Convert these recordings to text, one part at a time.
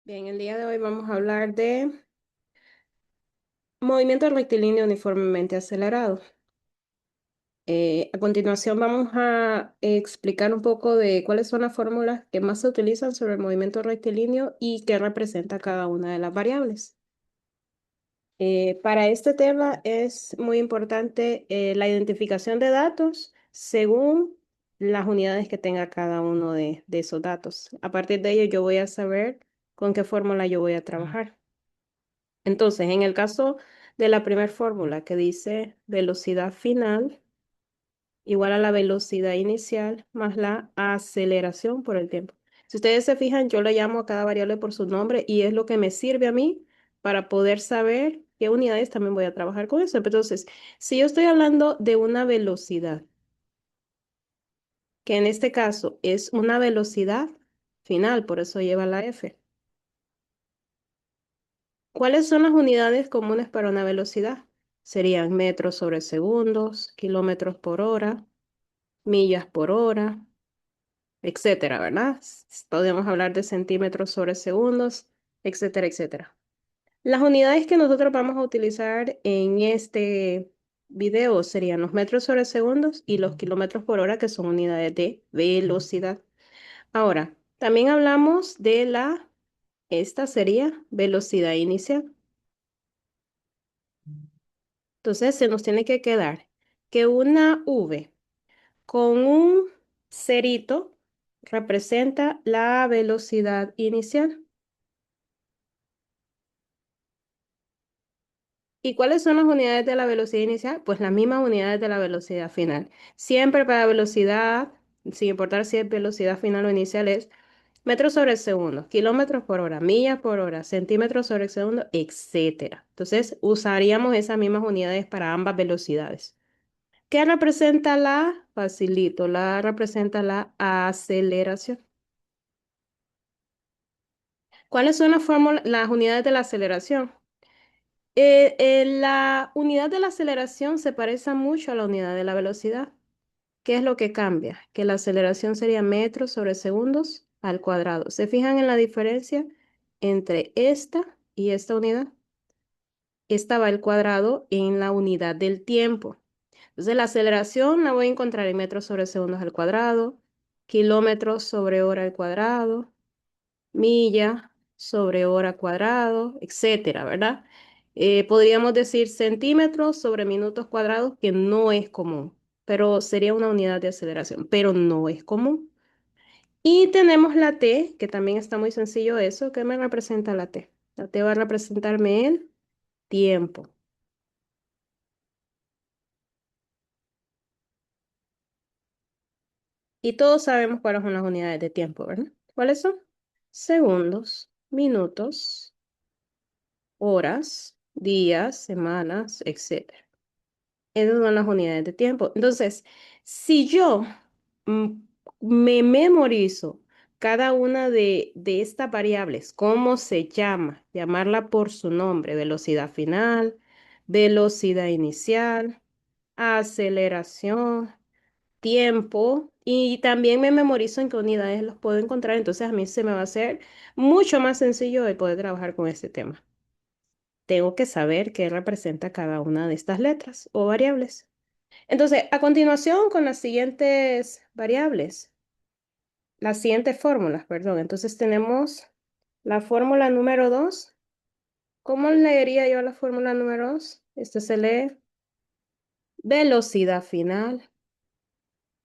Bien, el día de hoy vamos a hablar de movimiento rectilíneo uniformemente acelerado. A continuación vamos a explicar un poco de cuáles son las fórmulas que más se utilizan sobre el movimiento rectilíneo y qué representa cada una de las variables. Para este tema es muy importante la identificación de datos según las unidades que tenga cada uno de esos datos. A partir de ello yo voy a saber con qué fórmula yo voy a trabajar. Entonces, en el caso de la primera fórmula que dice velocidad final igual a la velocidad inicial más la aceleración por el tiempo. Si ustedes se fijan, yo le llamo a cada variable por su nombre y es lo que me sirve a mí para poder saber qué unidades también voy a trabajar con eso. Entonces, si yo estoy hablando de una velocidad, que en este caso es una velocidad final, por eso lleva la F. ¿Cuáles son las unidades comunes para una velocidad? Serían metros sobre segundos, kilómetros por hora, millas por hora, etcétera, ¿verdad? Podemos hablar de centímetros sobre segundos, etcétera, etcétera. Las unidades que nosotros vamos a utilizar en este video serían los metros sobre segundos y los kilómetros por hora, que son unidades de velocidad. Ahora, también hablamos de esta sería velocidad inicial. Entonces se nos tiene que quedar que una V con un cerito representa la velocidad inicial. ¿Y cuáles son las unidades de la velocidad inicial? Pues las mismas unidades de la velocidad final. Siempre para velocidad, sin importar si es velocidad final o inicial, es metros sobre segundo, kilómetros por hora, millas por hora, centímetros sobre segundo, etcétera. Entonces usaríamos esas mismas unidades para ambas velocidades. ¿Qué representa la? Facilito, la representa la aceleración. ¿Cuáles son las unidades de la aceleración? La unidad de la aceleración se parece mucho a la unidad de la velocidad. ¿Qué es lo que cambia? Que la aceleración sería metros sobre segundos al cuadrado. ¿Se fijan en la diferencia entre esta y esta unidad? Esta va al cuadrado en la unidad del tiempo. Entonces la aceleración la voy a encontrar en metros sobre segundos al cuadrado, kilómetros sobre hora al cuadrado, milla sobre hora cuadrado, etcétera, ¿verdad? Podríamos decir centímetros sobre minutos cuadrados, que no es común, pero sería una unidad de aceleración, pero no es común. Y tenemos la T, que también está muy sencillo eso. ¿Qué me representa la T? La T va a representarme el tiempo. Y todos sabemos cuáles son las unidades de tiempo, ¿verdad? ¿Cuáles son? Segundos, minutos, horas, días, semanas, etcétera. Esas son las unidades de tiempo. Entonces, si yo mm, me memorizo cada una de estas variables, cómo se llama, llamarla por su nombre, velocidad final, velocidad inicial, aceleración, tiempo, y también me memorizo en qué unidades los puedo encontrar, entonces a mí se me va a hacer mucho más sencillo el poder trabajar con este tema. Tengo que saber qué representa cada una de estas letras o variables. Entonces, a continuación, con las siguientes variables, las siguientes fórmulas, perdón. Entonces tenemos la fórmula número 2. ¿Cómo leería yo la fórmula número 2? Este se lee velocidad final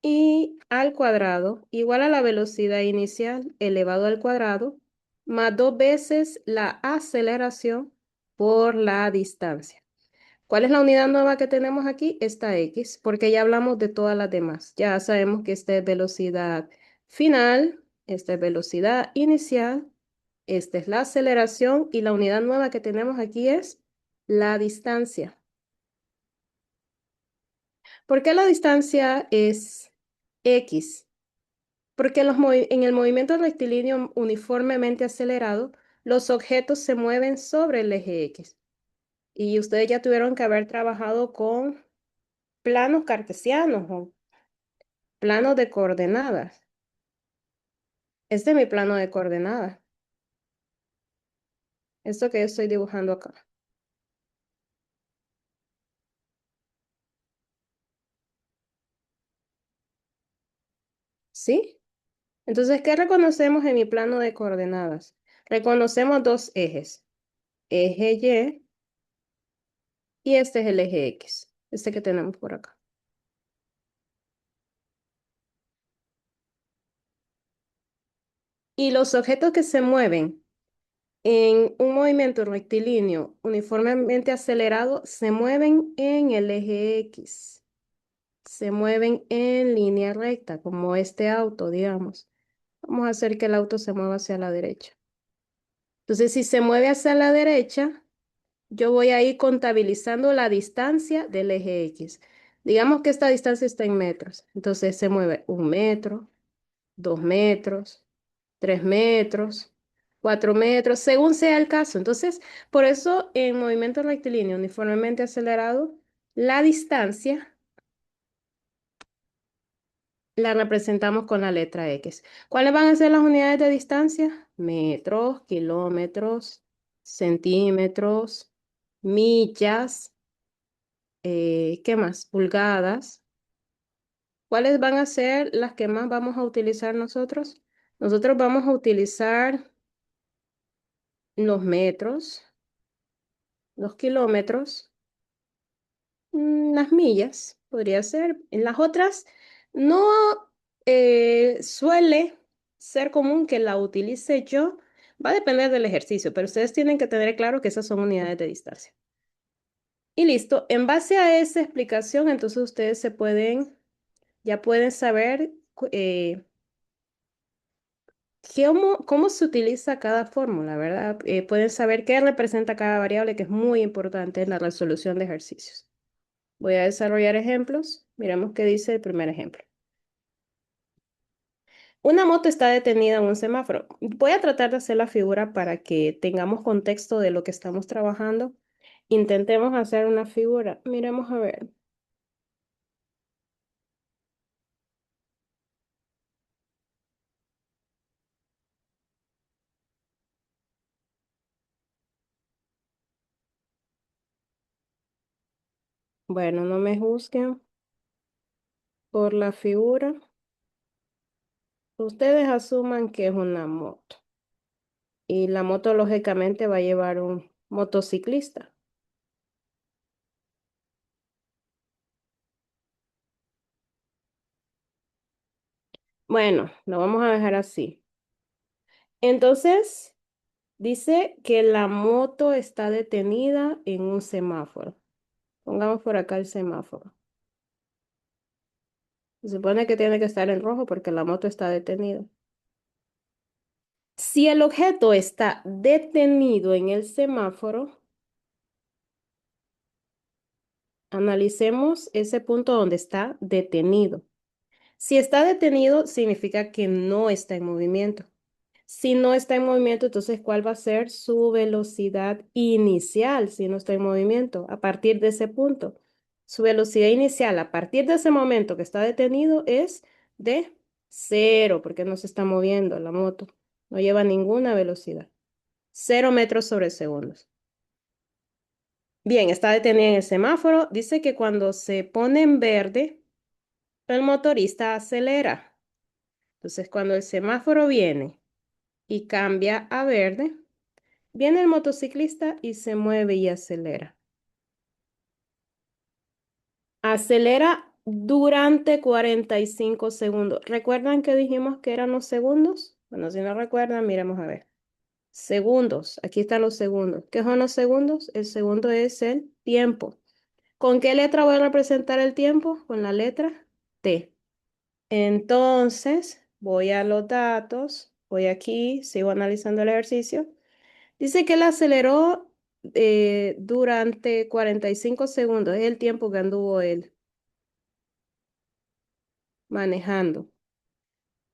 y al cuadrado igual a la velocidad inicial elevado al cuadrado más dos veces la aceleración por la distancia. ¿Cuál es la unidad nueva que tenemos aquí? Esta X, porque ya hablamos de todas las demás. Ya sabemos que esta es velocidad final, esta es velocidad inicial, esta es la aceleración y la unidad nueva que tenemos aquí es la distancia. ¿Por qué la distancia es X? Porque en el movimiento rectilíneo uniformemente acelerado, los objetos se mueven sobre el eje X. Y ustedes ya tuvieron que haber trabajado con planos cartesianos o planos de coordenadas. Este es mi plano de coordenadas. Esto que yo estoy dibujando acá. ¿Sí? Entonces, ¿qué reconocemos en mi plano de coordenadas? Reconocemos dos ejes, eje y este es el eje X, este que tenemos por acá. Y los objetos que se mueven en un movimiento rectilíneo uniformemente acelerado se mueven en el eje X, se mueven en línea recta, como este auto, digamos. Vamos a hacer que el auto se mueva hacia la derecha. Entonces, si se mueve hacia la derecha, yo voy a ir contabilizando la distancia del eje X. Digamos que esta distancia está en metros. Entonces se mueve 1 metro, 2 metros, 3 metros, 4 metros, según sea el caso. Entonces, por eso en movimiento rectilíneo uniformemente acelerado, la distancia la representamos con la letra X. ¿Cuáles van a ser las unidades de distancia? Metros, kilómetros, centímetros, millas. ¿Qué más? Pulgadas. ¿Cuáles van a ser las que más vamos a utilizar nosotros? Nosotros vamos a utilizar los metros, los kilómetros, las millas, podría ser. En las otras no suele ser común que la utilice yo. Va a depender del ejercicio, pero ustedes tienen que tener claro que esas son unidades de distancia. Y listo. En base a esa explicación, entonces ustedes ya pueden saber cómo se utiliza cada fórmula, ¿verdad? Pueden saber qué representa cada variable, que es muy importante en la resolución de ejercicios. Voy a desarrollar ejemplos. Miremos qué dice el primer ejemplo. Una moto está detenida en un semáforo. Voy a tratar de hacer la figura para que tengamos contexto de lo que estamos trabajando. Intentemos hacer una figura. Miremos a ver. Bueno, no me juzguen por la figura. Ustedes asuman que es una moto. Y la moto lógicamente va a llevar un motociclista. Bueno, lo vamos a dejar así. Entonces, dice que la moto está detenida en un semáforo. Pongamos por acá el semáforo. Se supone que tiene que estar en rojo porque la moto está detenida. Si el objeto está detenido en el semáforo, analicemos ese punto donde está detenido. Si está detenido, significa que no está en movimiento. Si no está en movimiento, entonces, ¿cuál va a ser su velocidad inicial si no está en movimiento? A partir de ese punto. Su velocidad inicial a partir de ese momento que está detenido es de 0, porque no se está moviendo la moto. No lleva ninguna velocidad. 0 metros sobre segundos. Bien, está detenida en el semáforo. Dice que cuando se pone en verde, el motorista acelera. Entonces, cuando el semáforo viene y cambia a verde, viene el motociclista y se mueve y acelera. Acelera durante 45 segundos. ¿Recuerdan que dijimos que eran los segundos? Bueno, si no recuerdan, miremos a ver. Segundos. Aquí están los segundos. ¿Qué son los segundos? El segundo es el tiempo. ¿Con qué letra voy a representar el tiempo? Con la letra T. Entonces, voy a los datos. Voy aquí, sigo analizando el ejercicio. Dice que él aceleró durante 45 segundos. Es el tiempo que anduvo él manejando.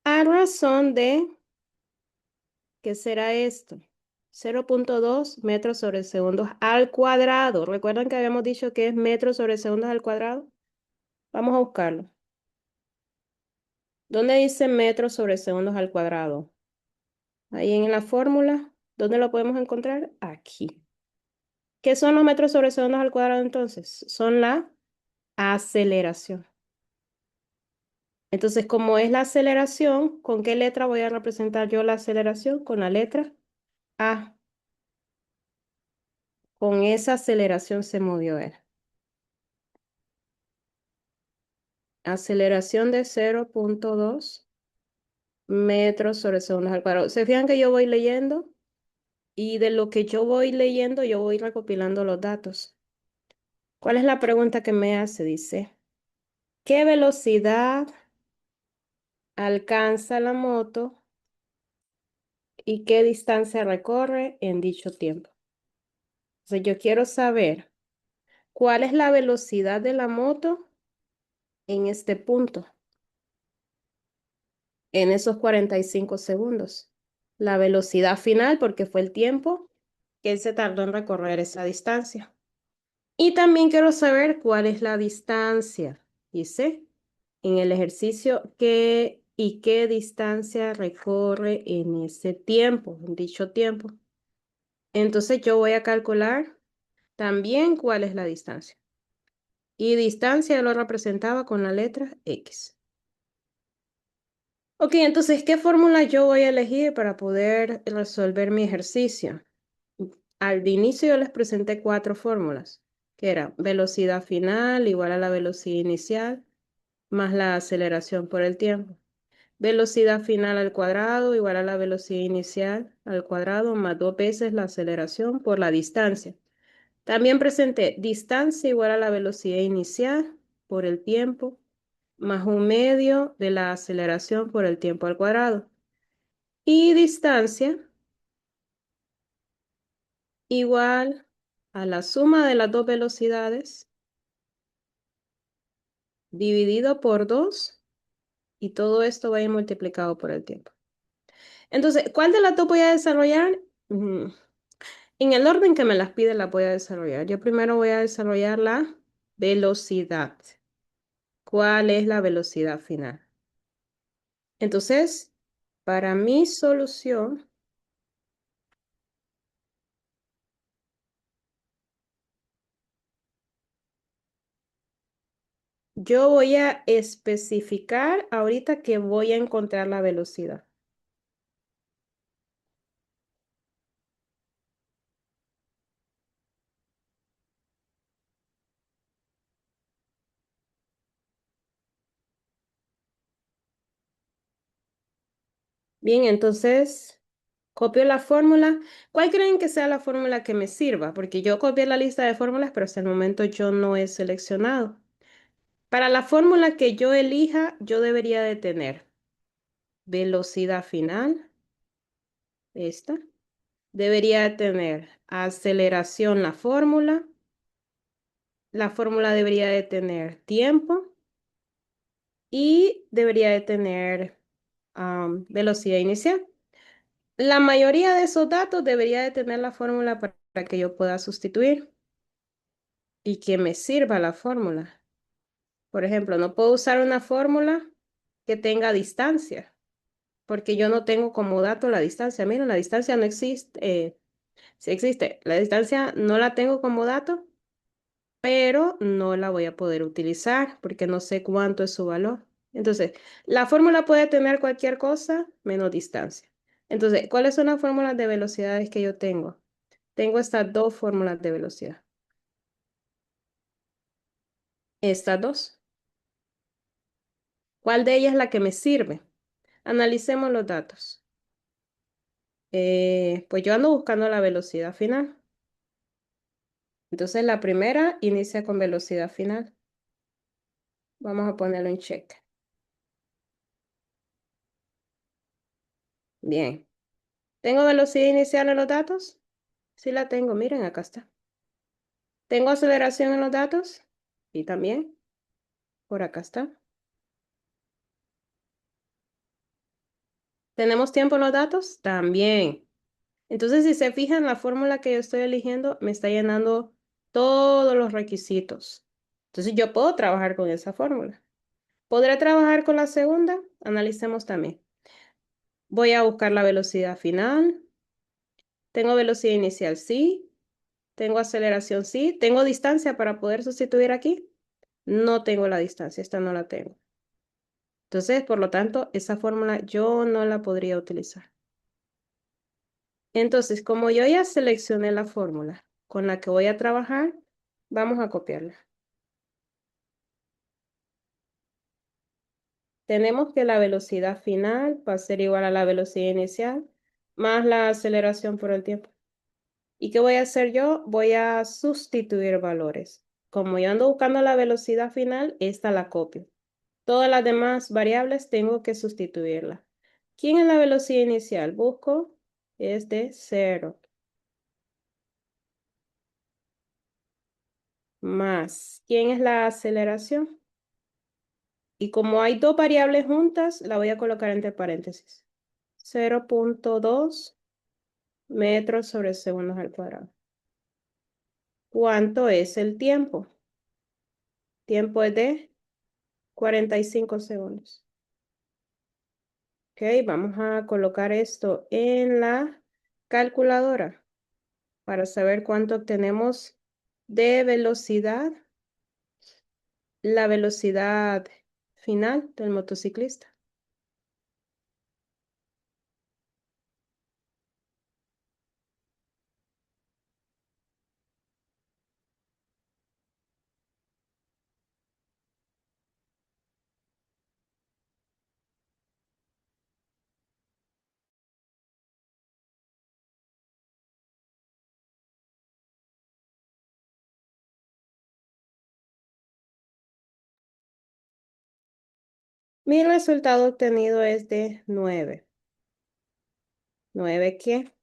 A razón de, ¿qué será esto? 0,2 metros sobre segundos al cuadrado. ¿Recuerdan que habíamos dicho que es metros sobre segundos al cuadrado? Vamos a buscarlo. ¿Dónde dice metros sobre segundos al cuadrado? Ahí en la fórmula. ¿Dónde lo podemos encontrar? Aquí. ¿Qué son los metros sobre segundos al cuadrado entonces? Son la aceleración. Entonces, como es la aceleración, ¿con qué letra voy a representar yo la aceleración? Con la letra A. Con esa aceleración se movió él. Aceleración de 0,2 metros sobre segundos al cuadrado. ¿Se fijan que yo voy leyendo? Y de lo que yo voy leyendo, yo voy recopilando los datos. ¿Cuál es la pregunta que me hace? Dice, ¿qué velocidad alcanza la moto y qué distancia recorre en dicho tiempo? Entonces, yo quiero saber cuál es la velocidad de la moto en este punto, en esos 45 segundos. La velocidad final, porque fue el tiempo que él se tardó en recorrer esa distancia. Y también quiero saber cuál es la distancia. Dice, en el ejercicio, ¿qué y qué distancia recorre en ese tiempo, en dicho tiempo? Entonces yo voy a calcular también cuál es la distancia. Y distancia lo representaba con la letra X. Ok, entonces, ¿qué fórmula yo voy a elegir para poder resolver mi ejercicio? Al inicio yo les presenté cuatro fórmulas, que era velocidad final igual a la velocidad inicial, más la aceleración por el tiempo. Velocidad final al cuadrado igual a la velocidad inicial al cuadrado más dos veces la aceleración por la distancia. También presenté distancia igual a la velocidad inicial por el tiempo más un medio de la aceleración por el tiempo al cuadrado. Y distancia igual a la suma de las dos velocidades dividido por 2 y todo esto va a ir multiplicado por el tiempo. Entonces, ¿cuál de las dos voy a desarrollar? En el orden que me las pide las voy a desarrollar. Yo primero voy a desarrollar la velocidad. ¿Cuál es la velocidad final? Entonces, para mi solución, yo voy a especificar ahorita que voy a encontrar la velocidad. Bien, entonces copio la fórmula. ¿Cuál creen que sea la fórmula que me sirva? Porque yo copié la lista de fórmulas, pero hasta el momento yo no he seleccionado. Para la fórmula que yo elija, yo debería de tener velocidad final, esta. Debería de tener aceleración la fórmula debería de tener tiempo y debería de tener velocidad inicial. La mayoría de esos datos debería de tener la fórmula para que yo pueda sustituir y que me sirva la fórmula. Por ejemplo, no puedo usar una fórmula que tenga distancia, porque yo no tengo como dato la distancia. Miren, la distancia no existe, sí existe. La distancia no la tengo como dato, pero no la voy a poder utilizar porque no sé cuánto es su valor. Entonces, la fórmula puede tener cualquier cosa menos distancia. Entonces, ¿cuáles son las fórmulas de velocidades que yo tengo? Tengo estas dos fórmulas de velocidad. Estas dos. ¿Cuál de ellas es la que me sirve? Analicemos los datos. Pues yo ando buscando la velocidad final. Entonces, la primera inicia con velocidad final. Vamos a ponerlo en check. Bien. ¿Tengo velocidad inicial en los datos? Sí la tengo, miren, acá está. ¿Tengo aceleración en los datos? Y también, por acá está. ¿Tenemos tiempo en los datos? También. Entonces, si se fijan, la fórmula que yo estoy eligiendo me está llenando todos los requisitos. Entonces, yo puedo trabajar con esa fórmula. ¿Podré trabajar con la segunda? Analicemos también. Voy a buscar la velocidad final. Tengo velocidad inicial, sí. Tengo aceleración, sí. Tengo distancia para poder sustituir aquí. No tengo la distancia, esta no la tengo. Entonces, por lo tanto, esa fórmula yo no la podría utilizar. Entonces, como yo ya seleccioné la fórmula con la que voy a trabajar, vamos a copiarla. Tenemos que la velocidad final va a ser igual a la velocidad inicial más la aceleración por el tiempo. ¿Y qué voy a hacer yo? Voy a sustituir valores. Como yo ando buscando la velocidad final, esta la copio. Todas las demás variables tengo que sustituirla. ¿Quién es la velocidad inicial? Busco, es de 0. Más. ¿Quién es la aceleración? Y como hay dos variables juntas, la voy a colocar entre paréntesis. 0.2 metros sobre segundos al cuadrado. ¿Cuánto es el tiempo? Tiempo es de 45 segundos. Ok, vamos a colocar esto en la calculadora para saber cuánto obtenemos de velocidad, la velocidad final del motociclista. Mi resultado obtenido es de 9. ¿9 qué?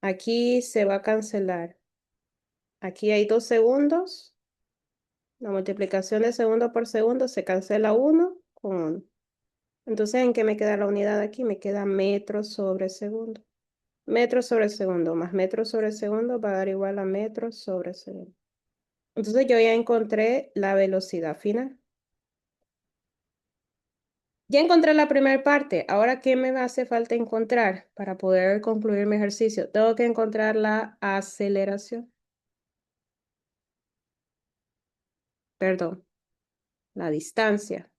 Aquí se va a cancelar. Aquí hay 2 segundos. La multiplicación de segundo por segundo se cancela 1 con 1. Entonces, ¿en qué me queda la unidad aquí? Me queda metros sobre segundo. Metros sobre segundo más metros sobre segundo va a dar igual a metros sobre segundo. Entonces, yo ya encontré la velocidad final. Ya encontré la primera parte. Ahora, ¿qué me hace falta encontrar para poder concluir mi ejercicio? Tengo que encontrar la aceleración. Perdón, la distancia.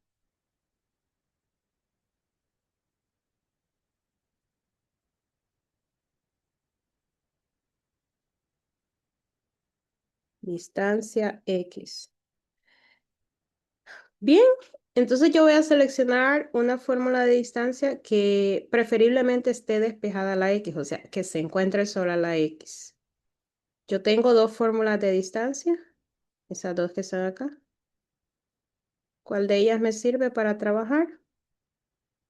Distancia X. Bien, entonces yo voy a seleccionar una fórmula de distancia que preferiblemente esté despejada la X, o sea, que se encuentre sola la X. Yo tengo dos fórmulas de distancia, esas dos que están acá. ¿Cuál de ellas me sirve para trabajar?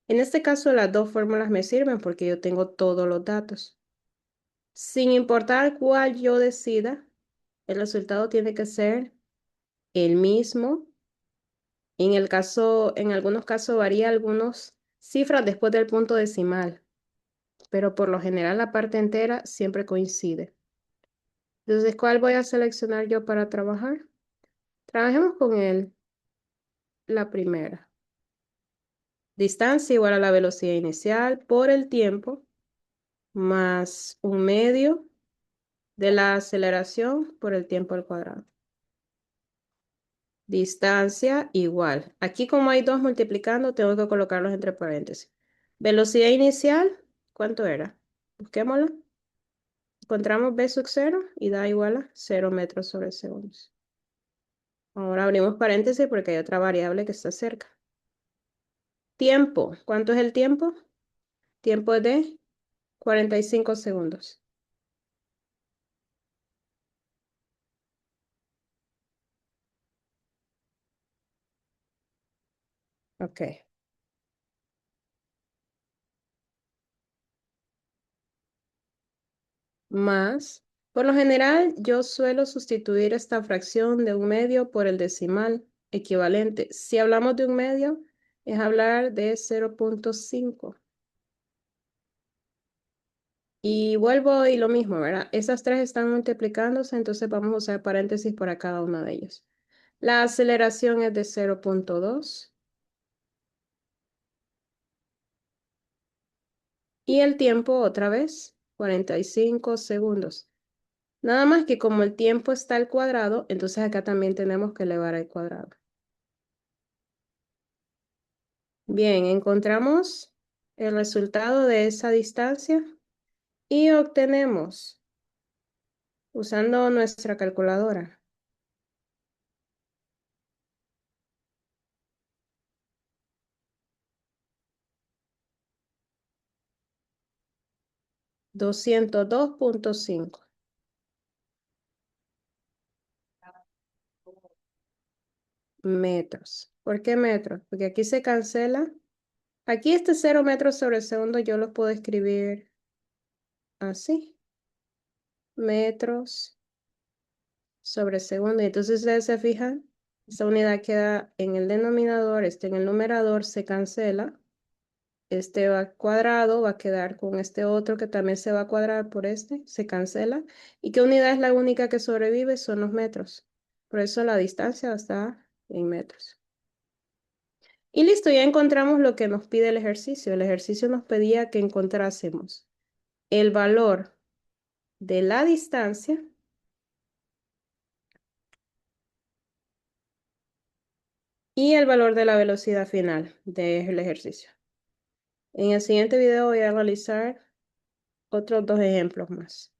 En este caso, las dos fórmulas me sirven porque yo tengo todos los datos. Sin importar cuál yo decida, el resultado tiene que ser el mismo. En algunos casos varía algunas cifras después del punto decimal, pero por lo general la parte entera siempre coincide. Entonces, ¿cuál voy a seleccionar yo para trabajar? Trabajemos con la primera. Distancia igual a la velocidad inicial por el tiempo más un medio de la aceleración por el tiempo al cuadrado. Distancia igual. Aquí como hay dos multiplicando, tengo que colocarlos entre paréntesis. Velocidad inicial, ¿cuánto era? Busquémosla. Encontramos b sub 0 y da igual a 0 metros sobre segundos. Ahora abrimos paréntesis porque hay otra variable que está cerca. Tiempo. ¿Cuánto es el tiempo? Tiempo es de 45 segundos. Ok. Más. Por lo general, yo suelo sustituir esta fracción de un medio por el decimal equivalente. Si hablamos de un medio, es hablar de 0.5. Y vuelvo y lo mismo, ¿verdad? Esas tres están multiplicándose, entonces vamos a usar paréntesis para cada una de ellas. La aceleración es de 0.2 y el tiempo otra vez 45 segundos. Nada más que como el tiempo está al cuadrado, entonces acá también tenemos que elevar al cuadrado. Bien, encontramos el resultado de esa distancia y obtenemos, usando nuestra calculadora, 202,5 metros. ¿Por qué metros? Porque aquí se cancela. Aquí este 0 metros sobre segundo yo lo puedo escribir así. Metros sobre segundo. Y entonces ustedes se fijan, esta unidad queda en el denominador, este en el numerador se cancela. Este va cuadrado, va a quedar con este otro que también se va a cuadrar por este, se cancela. ¿Y qué unidad es la única que sobrevive? Son los metros. Por eso la distancia está en metros. Y listo, ya encontramos lo que nos pide el ejercicio. El ejercicio nos pedía que encontrásemos el valor de la distancia y el valor de la velocidad final del ejercicio. En el siguiente video voy a realizar otros dos ejemplos más.